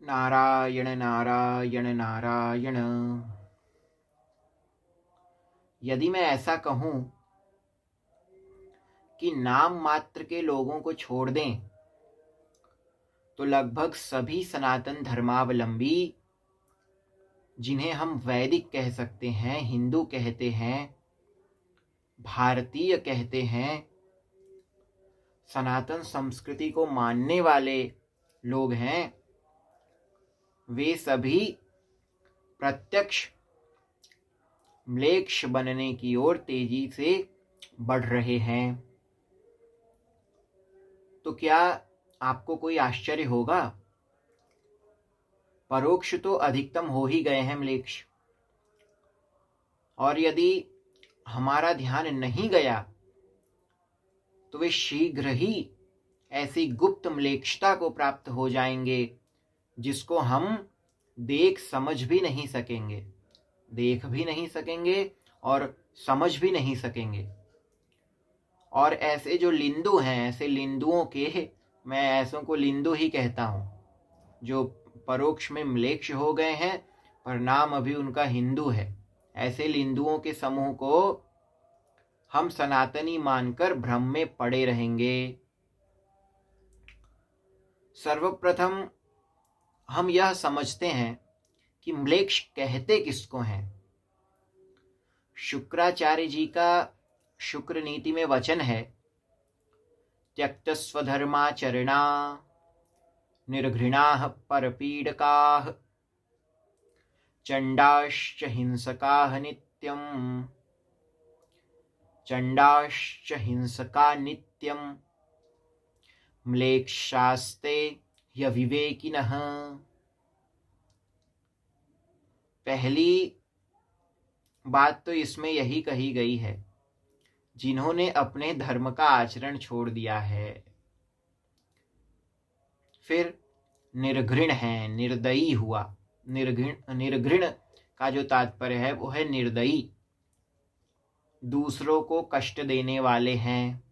नारायण नारायण नारायण। यदि मैं ऐसा कहूं कि नाम मात्र के लोगों को छोड़ दें तो लगभग सभी सनातन धर्मावलंबी, जिन्हें हम वैदिक कह सकते हैं, हिंदू कहते हैं, भारतीय कहते हैं, सनातन संस्कृति को मानने वाले लोग हैं, वे सभी प्रत्यक्ष म्लेच्छ बनने की ओर तेजी से बढ़ रहे हैं। तो क्या आपको कोई आश्चर्य होगा? परोक्ष तो अधिकतम हो ही गए हैं म्लेच्छ, और यदि हमारा ध्यान नहीं गया तो वे शीघ्र ही ऐसी गुप्त म्लेच्छता को प्राप्त हो जाएंगे जिसको हम देख समझ भी नहीं सकेंगे, देख भी नहीं सकेंगे और समझ भी नहीं सकेंगे। और ऐसे जो लिंदु हैं, ऐसे लिंदुओं के, मैं ऐसों को लिंदु ही कहता हूँ, जो परोक्ष में म्लेच्छ हो गए हैं पर नाम अभी उनका हिंदू है, ऐसे लिंदुओं के समूह को हम सनातनी मानकर भ्रम में पड़े रहेंगे। सर्वप्रथम हम यह समझते हैं कि म्लेच्छ कहते किसको हैं। शुक्राचार्य जी का शुक्र नीति में वचन है, त्यक्त स्वधर्माचरणा निर्घृणाः परपीडकाः चंडाश्च हिंसकाः नित्यम्, चंडाश्च हिंसका नित्यम् म्लेच्छास्ते ह्यविवेकिनः। पहली बात तो इसमें यही कही गई है, जिन्होंने अपने धर्म का आचरण छोड़ दिया है। फिर निर्घृण है, निर्दयी हुआ। निर्घृण का जो तात्पर्य है वो है निर्दयी, दूसरों को कष्ट देने वाले हैं,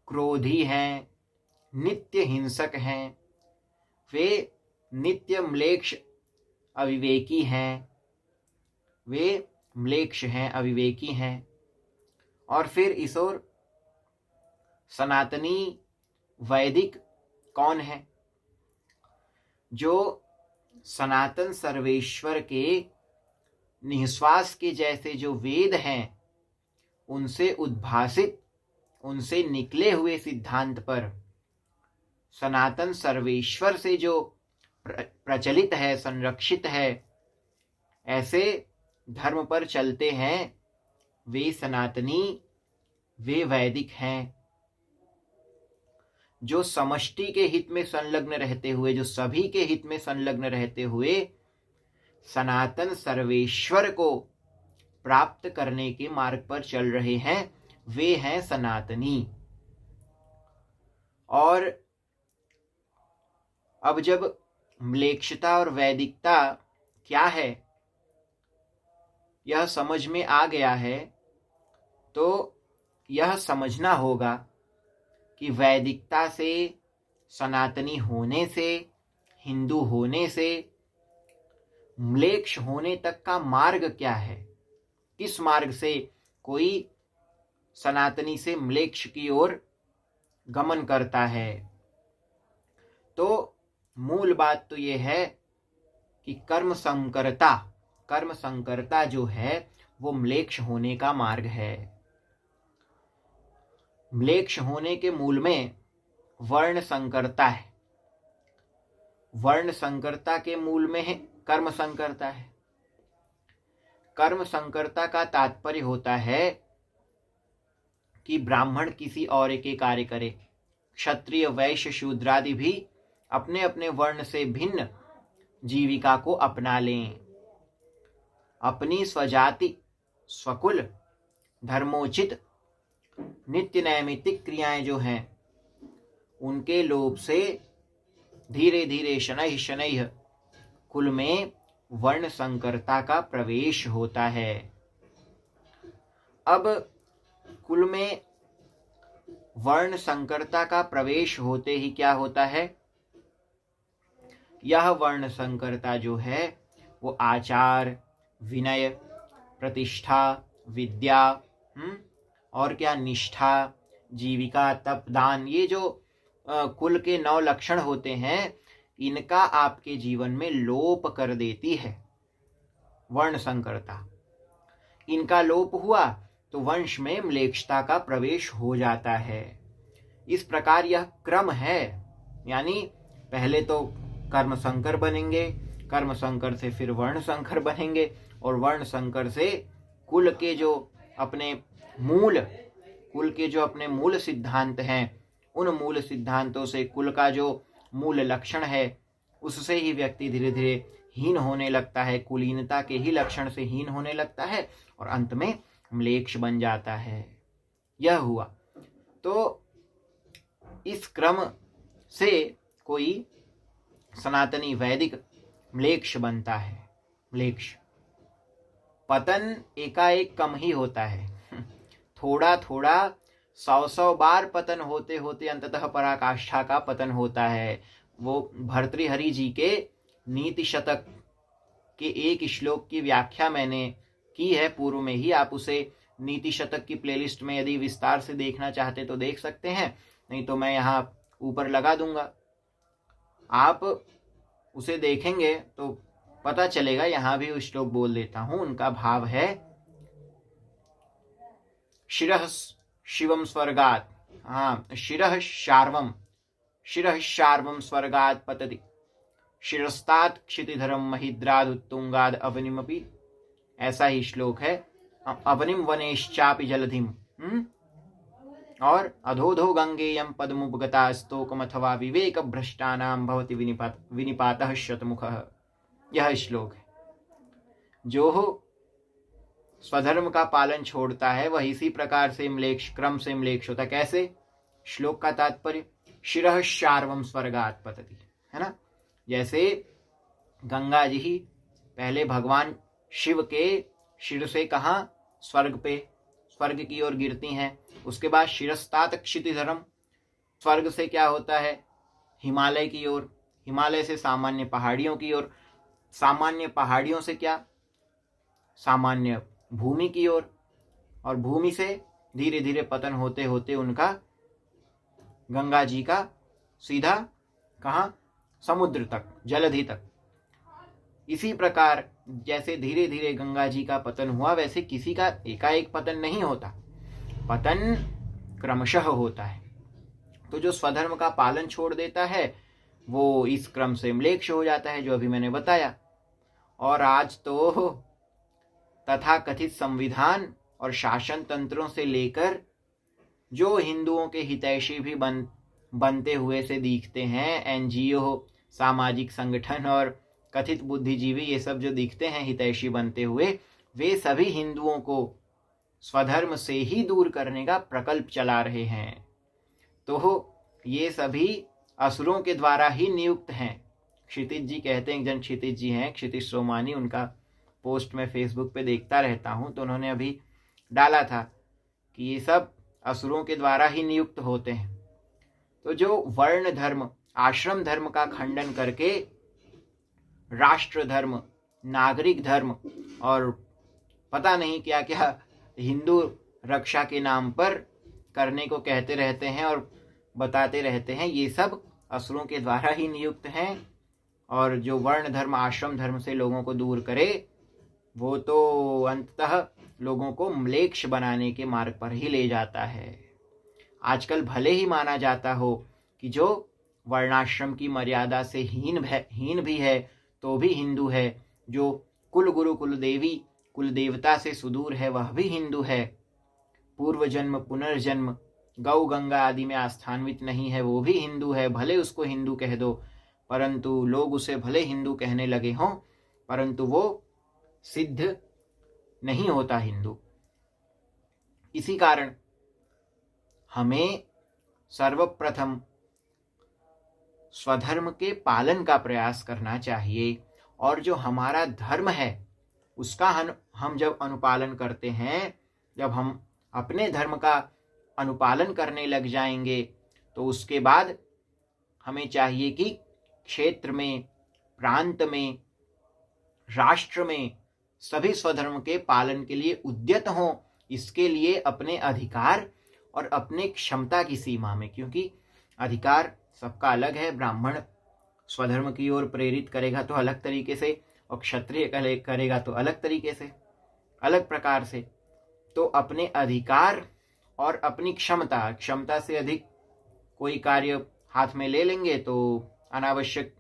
क्रोधी हैं, नित्य हिंसक हैं, वे नित्य म्लेच्छ अविवेकी हैं, वे म्लेच्छ हैं, अविवेकी हैं। और फिर इस ओर सनातनी वैदिक कौन है? जो सनातन सर्वेश्वर के निःश्वास के जैसे जो वेद हैं, उनसे उद्भासित, उनसे निकले हुए सिद्धांत पर, सनातन सर्वेश्वर से जो प्रचलित है, संरक्षित है, ऐसे धर्म पर चलते हैं, वे सनातनी, वे वैदिक हैं। जो समष्टि के हित में संलग्न रहते हुए, जो सभी के हित में संलग्न रहते हुए सनातन सर्वेश्वर को प्राप्त करने के मार्ग पर चल रहे हैं, वे हैं सनातनी। और अब जब म्लेच्छता और वैदिकता क्या है यह समझ में आ गया है, तो यह समझना होगा कि वैदिकता से, सनातनी होने से, हिंदू होने से म्लेच्छ होने तक का मार्ग क्या है, किस मार्ग से कोई सनातनी से म्लेच्छ की ओर गमन करता है। तो मूल बात तो यह है कि कर्म संकरता जो है वो म्लेच्छ होने का मार्ग है। म्लेच्छ होने के मूल में वर्ण संकरता है, वर्ण संकरता के मूल में है कर्म संकरता है। कर्म संकरता का तात्पर्य होता है कि ब्राह्मण किसी और के कार्य करे, क्षत्रिय वैश्य शूद्रादि भी अपने अपने वर्ण से भिन्न जीविका को अपना लें। अपनी स्वजाति, स्वकुल, धर्मोचित नित्य नैमित्तिक क्रियाएं जो हैं, उनके लोभ से धीरे धीरे शनैः शनैः कुल में वर्ण संकरता का प्रवेश होता है। अब कुल में वर्ण संकरता का प्रवेश होते ही क्या होता है? यह वर्ण संकरता जो है वो आचार, विनय, प्रतिष्ठा, विद्या, और क्या, निष्ठा, जीविका, तप, दान, ये जो कुल के 9 लक्षण होते हैं, इनका आपके जीवन में लोप कर देती है वर्ण संकरता। इनका लोप हुआ तो वंश में म्लेच्छता का प्रवेश हो जाता है। इस प्रकार यह क्रम है, यानी पहले तो कर्म संकर बनेंगे, कर्म संकर से फिर वर्ण संकर बनेंगे, और वर्ण संकर से कुल के जो अपने मूल सिद्धांत हैं, उन मूल सिद्धांतों से कुल का जो मूल लक्षण है उससे ही व्यक्ति धीरे धीरे हीन होने लगता है, कुलीनता के ही लक्षण से हीन होने लगता है और अंत में म्लेच्छ बन जाता है। यह हुआ। तो इस क्रम से कोई सनातनी वैदिक म्लेच्छ बनता है। म्लेच्छ पतन एकाएक कम ही होता है, थोड़ा थोड़ा 100 बार पतन होते होते अंततः पराकाष्ठा का पतन होता है। वो भर्तृहरि जी के नीति शतक के एक श्लोक की व्याख्या मैंने की है पूर्व में ही, आप उसे नीति शतक की प्लेलिस्ट में यदि विस्तार से देखना चाहते तो देख सकते हैं, नहीं तो मैं यहाँ ऊपर लगा दूंगा, आप उसे देखेंगे तो पता चलेगा। यहाँ भी श्लोक बोल देता हूं, उनका भाव है शिरः शिवम स्वर्गात्, शिरः शार्वम स्वर्गात् पतति, शिरस्तात् क्षितिधरम महिद्राद उत्तुंगाद अवनिमपि, ऐसा ही श्लोक है। अवनिम वनेश्चापि जलधिम, और अधोधो गंगेयम पद्मुपगता स्तोकम अथवा विवेक भ्रष्टानाम भवति विनिपातः शतमुखः, यह श्लोक है। जो स्वधर्म का पालन छोड़ता है वह इसी प्रकार से म्लेच्छ, क्रम से म्लेच्छ होता है। कैसे? श्लोक का तात्पर्य शिरः शार्वम स्वर्गात् पतति, है ना। जैसे गंगा जी ही पहले भगवान शिव के शिर से कहाँ? स्वर्ग पे, स्वर्ग की ओर गिरती हैं। उसके बाद शिरस्तात क्षितिधरम, स्वर्ग से क्या होता है? हिमालय की ओर, हिमालय से सामान्य पहाड़ियों की ओर, सामान्य पहाड़ियों से क्या? सामान्य भूमि की ओर, और भूमि से धीरे धीरे पतन होते होते उनका, गंगा जी का सीधा कहाँ? समुद्र तक, जलधि तक। इसी प्रकार जैसे धीरे धीरे गंगा जी का पतन हुआ, वैसे किसी का एकाएक पतन नहीं होता, पतन क्रमशः होता है। तो जो स्वधर्म का पालन छोड़ देता है वो इस क्रम से म्लेच्छ हो जाता है, जो अभी मैंने बताया। और आज तो तथा कथित संविधान और शासन तंत्रों से लेकर जो हिंदुओं के हितैषी भी बनते हुए से दिखते हैं, एनजीओ, सामाजिक संगठन और कथित बुद्धिजीवी, ये सब जो दिखते हैं हितैषी बनते हुए, वे सभी हिंदुओं को स्वधर्म से ही दूर करने का प्रकल्प चला रहे हैं। तो ये सभी असुरों के द्वारा ही नियुक्त हैं। क्षितिज जी कहते हैं, एक जन क्षितिज जी हैं, क्षितिज सोमानी, उनका पोस्ट में फेसबुक पे देखता रहता हूँ, तो उन्होंने अभी डाला था कि ये सब असुरों के द्वारा ही नियुक्त होते हैं। तो जो वर्ण धर्म, आश्रम धर्म का खंडन करके राष्ट्र धर्म, नागरिक धर्म और पता नहीं क्या क्या हिंदू रक्षा के नाम पर करने को कहते रहते हैं और बताते रहते हैं, ये सब असुरों के द्वारा ही नियुक्त हैं। और जो वर्ण धर्म, आश्रम धर्म से लोगों को दूर करे, वो तो अंततः लोगों को म्लेच्छ बनाने के मार्ग पर ही ले जाता है। आजकल भले ही माना जाता हो कि जो वर्णाश्रम की मर्यादा से हीन भी है तो भी हिंदू है, जो कुल गुरु कुल देवी कुल देवता से सुदूर है वह भी हिंदू है, पूर्व जन्म पुनर्जन्म गौ गंगा आदि में आस्थान्वित नहीं है वो भी हिंदू है, भले उसको हिंदू कह दो, परंतु लोग उसे भले हिंदू कहने लगे हों, परंतु वो सिद्ध नहीं होता हिंदू। इसी कारण हमें सर्वप्रथम स्वधर्म के पालन का प्रयास करना चाहिए, और जो हमारा धर्म है उसका हम जब अनुपालन करते हैं, जब हम अपने धर्म का अनुपालन करने लग जाएंगे, तो उसके बाद हमें चाहिए कि क्षेत्र में, प्रांत में, राष्ट्र में सभी स्वधर्म के पालन के लिए उद्यत हों, इसके लिए अपने अधिकार और अपने क्षमता की सीमा में, क्योंकि अधिकार सबका अलग है। ब्राह्मण स्वधर्म की ओर प्रेरित करेगा तो अलग तरीके से, और क्षत्रिय करेगा तो अलग तरीके से, अलग प्रकार से। तो अपने अधिकार और अपनी क्षमता से अधिक कोई कार्य हाथ में ले लेंगे तो अनावश्यक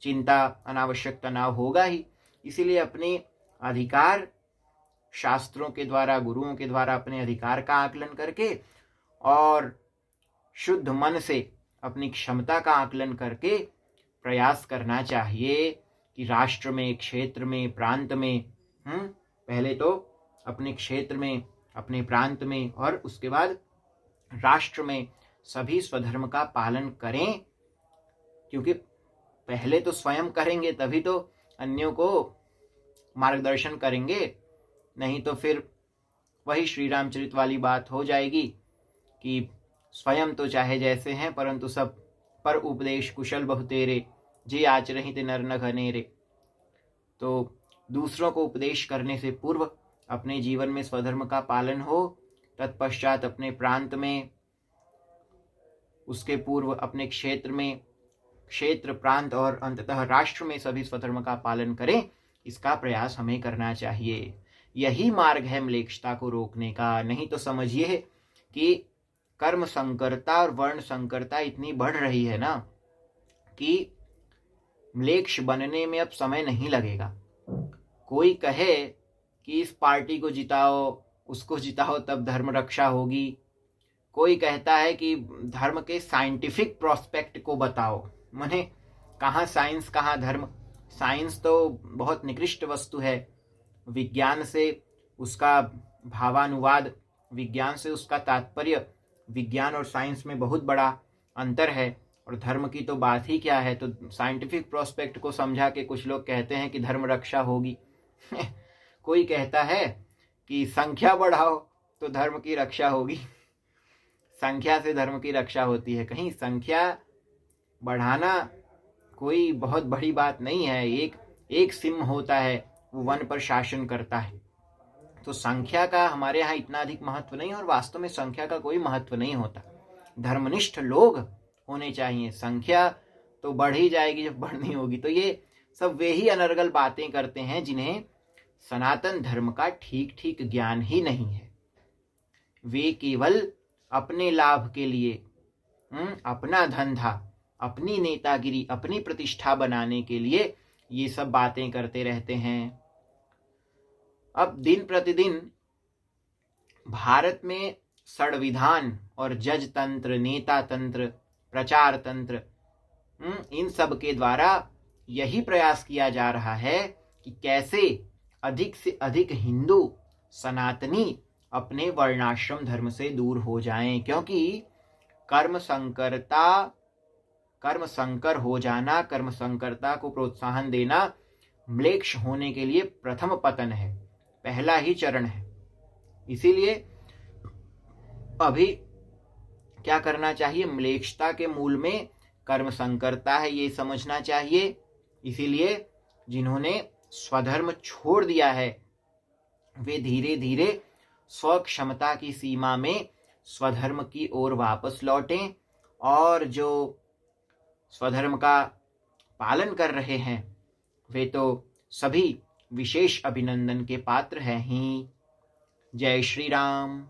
चिंता, अनावश्यक तनाव होगा ही। इसीलिए अपने अधिकार, शास्त्रों के द्वारा, गुरुओं के द्वारा अपने अधिकार का आकलन करके और शुद्ध मन से अपनी क्षमता का आकलन करके प्रयास करना चाहिए कि राष्ट्र में, क्षेत्र में, प्रांत में, पहले तो अपने क्षेत्र में, अपने प्रांत में और उसके बाद राष्ट्र में सभी स्वधर्म का पालन करें। क्योंकि पहले तो स्वयं करेंगे तभी तो अन्यों को मार्गदर्शन करेंगे, नहीं तो फिर वही श्री रामचरित वाली बात हो जाएगी कि स्वयं तो चाहे जैसे हैं परंतु सब पर उपदेश कुशल बहुतेरे, जे आचरहि ते नर न घनेरे। तो दूसरों को उपदेश करने से पूर्व अपने जीवन में स्वधर्म का पालन हो, तत्पश्चात अपने प्रांत में, उसके पूर्व अपने क्षेत्र में, क्षेत्र, प्रांत और अंततः राष्ट्र में सभी स्वधर्म का पालन करें। इसका प्रयास हमें करना चाहिए। यही मार्ग है म्लेच्छता को रोकने का। नहीं तो समझिए कि कर्म संकरता और वर्ण संकरता इतनी बढ़ रही है ना कि म्लेच्छ बनने में अब समय नहीं लगेगा। कोई कहे कि इस पार्टी को जिताओ, उसको जिताओ, तब धर्म रक्षा होगी। कोई कहता है कि धर्म के साइंटिफिक प्रोस्पेक्ट को बताओ। माने कहाँ साइंस, कहाँ धर्म। साइंस तो बहुत निकृष्ट वस्तु है, विज्ञान से उसका भावानुवाद, विज्ञान से उसका तात्पर्य, विज्ञान और साइंस में बहुत बड़ा अंतर है। और धर्म की तो बात ही क्या है। तो साइंटिफिक प्रोस्पेक्ट को समझा के कुछ लोग कहते हैं कि धर्म रक्षा होगी। कोई कहता है कि संख्या बढ़ाओ तो धर्म की रक्षा होगी। संख्या से धर्म की रक्षा होती है? कहीं संख्या बढ़ाना कोई बहुत बड़ी बात नहीं है। एक सिंह होता है, वो वन पर शासन करता है। तो संख्या का हमारे यहाँ इतना अधिक महत्व नहीं, और वास्तव में संख्या का कोई महत्व नहीं होता। धर्मनिष्ठ लोग होने चाहिए। संख्या तो बढ़ ही जाएगी जब बढ़नी होगी। तो ये सब वे ही अनर्गल बातें करते हैं जिन्हें सनातन धर्म का ठीक ठीक ज्ञान ही नहीं है। वे केवल अपने लाभ के लिए, अपना धंधा, अपनी नेतागिरी, अपनी प्रतिष्ठा बनाने के लिए ये सब बातें करते रहते हैं। अब दिन प्रतिदिन भारत में संविधान और जज तंत्र, नेता तंत्र, प्रचार तंत्र, इन सब के द्वारा यही प्रयास किया जा रहा है कि कैसे अधिक से अधिक हिंदू सनातनी अपने वर्णाश्रम धर्म से दूर हो जाएं। क्योंकि कर्म संकर हो जाना, कर्म संकरता को प्रोत्साहन देना म्लेच्छ होने के लिए प्रथम पतन है, पहला ही चरण है। इसीलिए अभी क्या करना चाहिए? म्लेच्छता के मूल में कर्म संकरता है, ये समझना चाहिए। इसीलिए जिन्होंने स्वधर्म छोड़ दिया है वे धीरे धीरे स्वक्षमता की सीमा में स्वधर्म की ओर वापस लौटें, और जो स्वधर्म का पालन कर रहे हैं वे तो सभी विशेष अभिनंदन के पात्र हैं ही। जय श्री राम।